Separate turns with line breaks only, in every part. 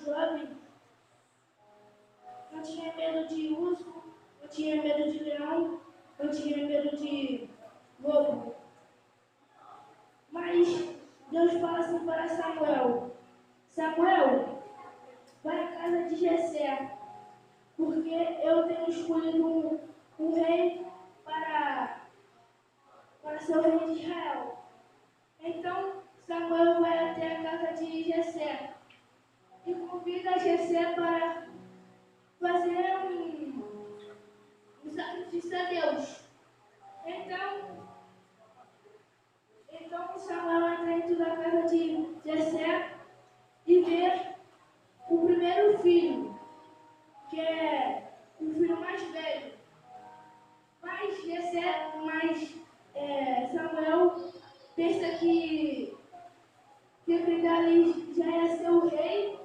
jovem, não tinha medo de urso, não tinha medo de leão, não tinha medo de lobo. Mas Deus fala assim para Samuel: Samuel, vai à casa de Jessé, porque eu tenho escolhido um rei para ser o rei de Israel. Então Samuel vai até a casa de Jessé e convida Jessé para fazer um sacrifício a Deus. Então Samuel entra dentro da casa de Jessé e vê o primeiro filho, que é o filho mais velho. Mas Samuel pensa que aquele dali já ia ser o rei,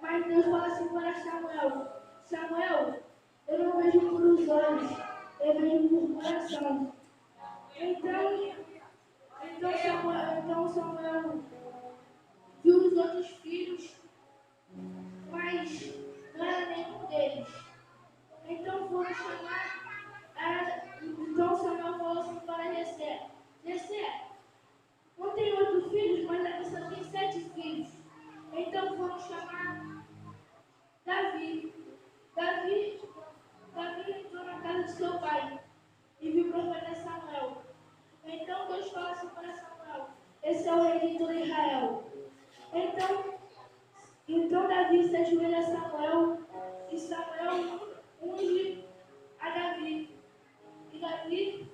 mas Deus fala assim para Samuel: Samuel, eu não vejo por os olhos, eu vejo por coração. Então Samuel viu os outros filhos, mas não era nenhum deles. Então Samuel falou assim para Jessé: Jessé, não tem 8 filhos, mas aqui só tem 7 filhos. Então foram chamar Davi. Davi entrou na casa de seu pai e viu o profeta Samuel. Então Deus fala assim para Samuel: esse é o rei de todo Israel. Então Davi se ajoelha a Samuel e Samuel unge a Davi. E Davi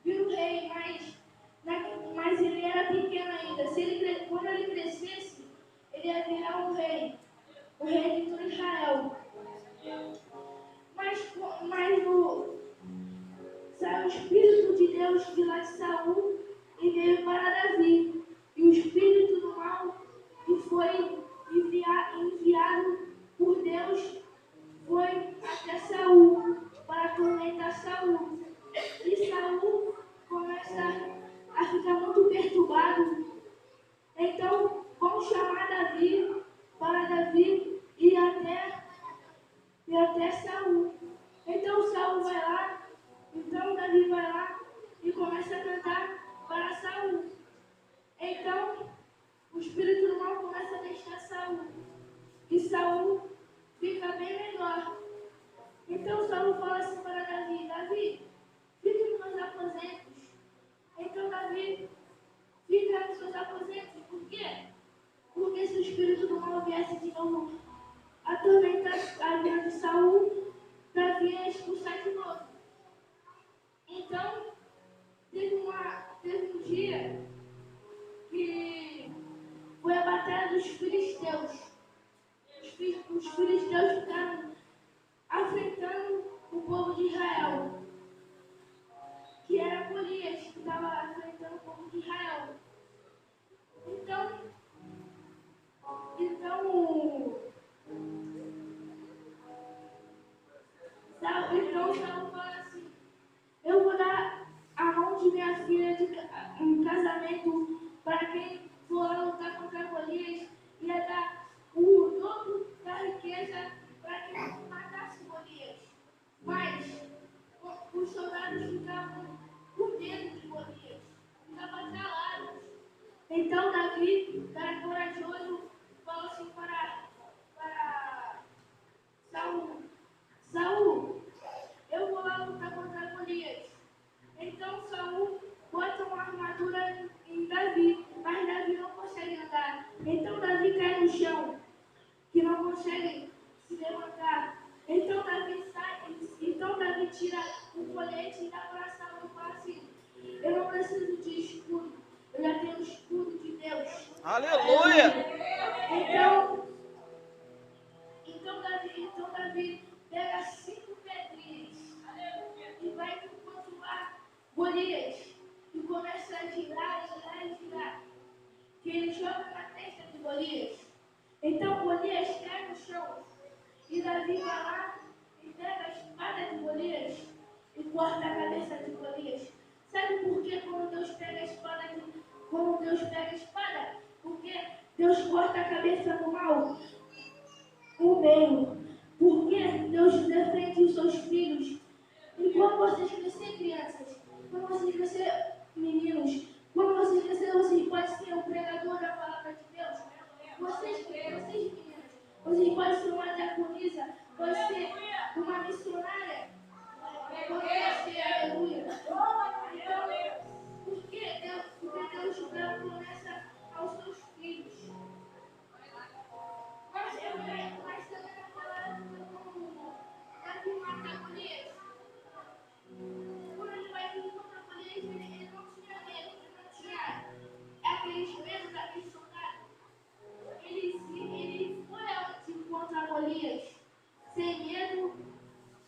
viu o rei, mas ele era pequeno ainda. Quando ele crescesse, ele ia virar um rei de todo Israel. Mas saiu o Espírito de Deus de lá de Saul e veio para Davi. E o Espírito do mal que foi enviado por Deus foi até Saul para atormentar Saul. E Saul começa a ficar muito perturbado. Então vão chamar Davi para Davi ir até Saul. Então Davi vai lá e começa a cantar para Saul. Então o espírito do mal começa a deixar Saul. E Saul fica bem melhor. Então Saul fala assim para Davi: Davi, fique nos meus aposentos. Então Davi fica nos seus aposentos. Por quê? Porque se o espírito do mal viesse de novo atormentar a vida de Saul, Davi ia expulsar de novo. Então, teve um dia que foi a batalha dos filisteus. Os filisteus ficaram afrontando o povo de Israel, que era Golias, que estava afrontando o povo de Israel. Então Saul fala assim: eu vou dar a mão de minha filha em casamento para quem for lá lutar contra Golias, e ia dar o dobro da riqueza para quem matasse Golias. Mas os soldados ficavam com medo de Golias, ficavam calados. Então Davi, cara corajoso, falou assim para Saul: Saul, eu vou lá lutar contra Golias. Então Saul bota uma armadura em Davi, mas Davi não consegue andar. Então Davi cai no chão, que não consegue se levantar. Então Davi tira o colete e dá para Saul e fala assim: eu não preciso de escudo, eu já tenho o escudo de Deus.
Aleluia!
Então Davi pega 5 pedrinhas e vai controlar Golias e começa a girar. Que ele joga na testa de Golias. Então Golias cai no chão e Davi vai lá e pega a espada de Golias e corta a cabeça de Golias. Sabe por que quando Deus pega a espada? Porque Deus corta a cabeça do mal. o meio. Porque Deus defende os seus filhos. E quando vocês crescerem crianças, quando vocês crescerem meninos, quando vocês crescerem, vocês podem ser um pregador da palavra de Deus. Vocês meninas, vocês podem ser uma diaconisa, pode ser uma missionária. Pode ser, aleluia. Então, porque Deus dá a promessa aos seus filhos. Mas também naquela época, como Davi mata Golias. Quando ele vai vir contra Golias, ele não tinha medo, ele não tinha aqueles medos daqueles soldados. Ele foi ao encontro Golias sem medo,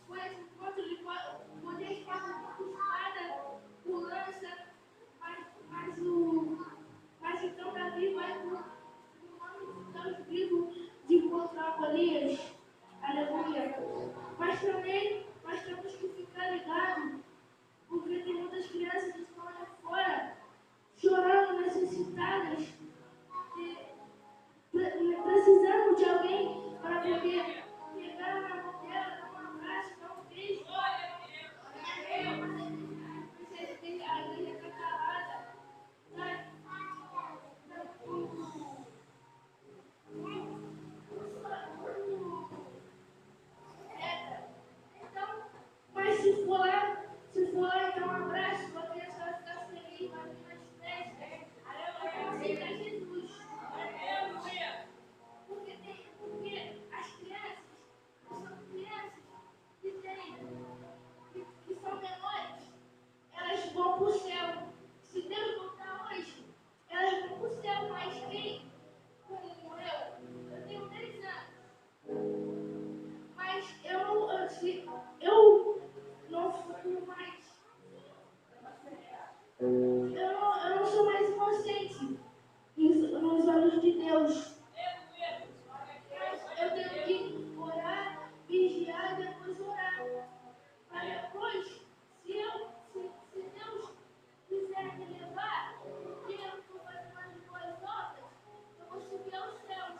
foi ao encontro de Golias com espada, com lança, mas então Davi vai com o nome de Deus vivo de encontrar Golias. Aleluia. Mas também nós temos que ficar ligados, porque tem muitas crianças que estão lá fora chorando, necessitadas, precisando de alguém para poder pegar na mão dela, dar um abraço, dar um beijo. A igreja está calada. Então, mas se for lá e dar um abraço, a criança vai ficar feliz, vai vir nas festas. Aceita Jesus. Porque as crianças são crianças que são menores, elas vão para o céu. Se Deus voltar hoje, elas vão para o céu, mas quem? Como eu tenho 10 anos. Mas eu não fui mais. Eu não sou mais inocente nos olhos de Deus. Eu tenho que orar, vigiar e depois orar. Para depois, se Deus quiser me levar, porque eu estou fazendo as boas obras, eu vou subir aos céus.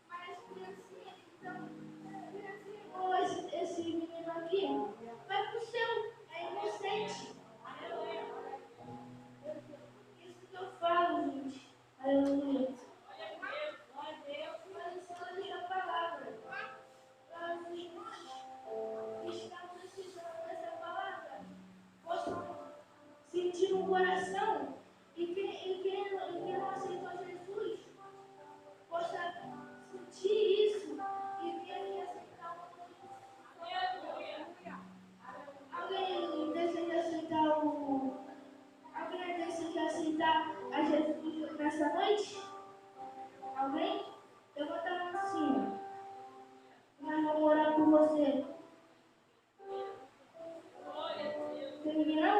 Mas criancinha, então, esse menino aqui vai para o céu, é inocente. Isso que eu falo, gente. Aleluia. Mas só deixa a palavra. Nós estamos precisando dessa palavra. Possam sentir no coração e quem não aceitou Jesus possa sentir isso e vir aceitar o Alguém deseja aceitar Alguém deseja aceitar a Jesus nessa noite? Alguém? Levanta a mão assim. Nós vamos orar por você. Tem ninguém não?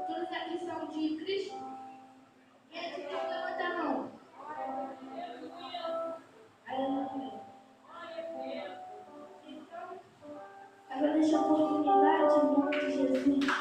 Todos aqui são de Cristo? Gente, então levanta a mão. Aleluia. Então, agora deixa a oportunidade em nome de Jesus.